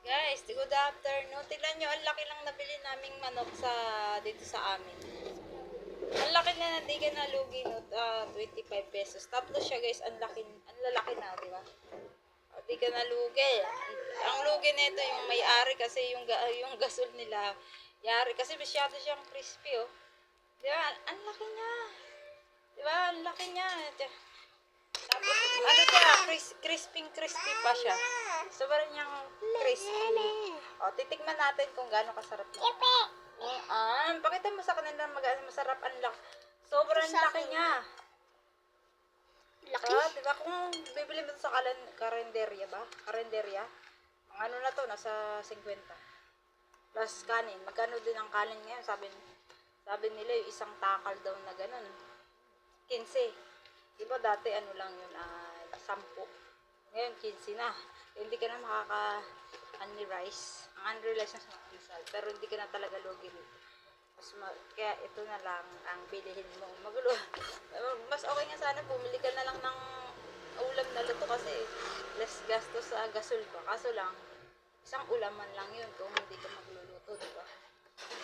Guys, good afternoon. Tignan nyo, ang laki lang nabili naming manok dito sa amin. Ang laki na, hindi ka nalugi, no? 25 pesos. Tapos siya, guys, ang lalaki na, di ba? Hindi ka nalugi. Ang lugi nito yung may-ari kasi yung gasol nila. Yari kasi masyado siyang crispy, oh. Di ba? Ang laki niya. Di ba? Ang laki niya. Tapos, ano siya, crispy pa siya. Sobrang niyang crispy. O, titikman natin kung gaano kasarap niya. Pakita mo sa kanila masarap ang laki. Sobrang laki niya. Laki? Diba kung bibili mo sa karinderya ba? Karinderya. Ang ano na to, nasa 50. Plus kanin. Magkano din ang kanin ngayon? Sabi nila yung isang takal daw na ganun. 15. Diba dati ano lang yun, 10. Ngayon 15 na. Hindi ka na makaka-unli rice. Ang unli rice na sa Rizal. Pero hindi ka na talaga lugi rito. Kaya ito na lang ang bilihin mo. Magulo. Mas okay nga sana bumili ka na lang ng ulam na luto kasi less gastos sa gasol ba. Kaso lang, isang ulaman lang yun kung hindi ka magluluto, diba?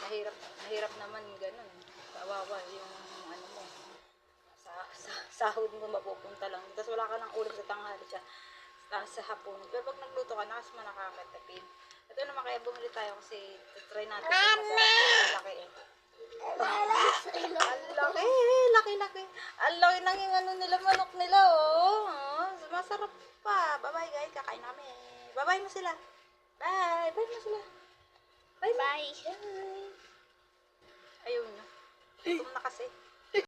Mahirap naman ganun. Kawawa yung ano mo. Sahod mo mapupunta lang. Tapos wala ka ng ulam sa tanghali sa hapon. Pero pag nagluto ka, mas nakakatipid. Ito naman kaya bumili tayo kasi try natin kung masarap. Ang laki eh. Ang laki. Ang laki ng yung ano nila, manok nila oh. Masarap pa. Bye-bye guys, kakain namin. Bye-bye mo sila. Bye mo sila. Bye. Bye. Ayaw nyo. Gutom na kasi.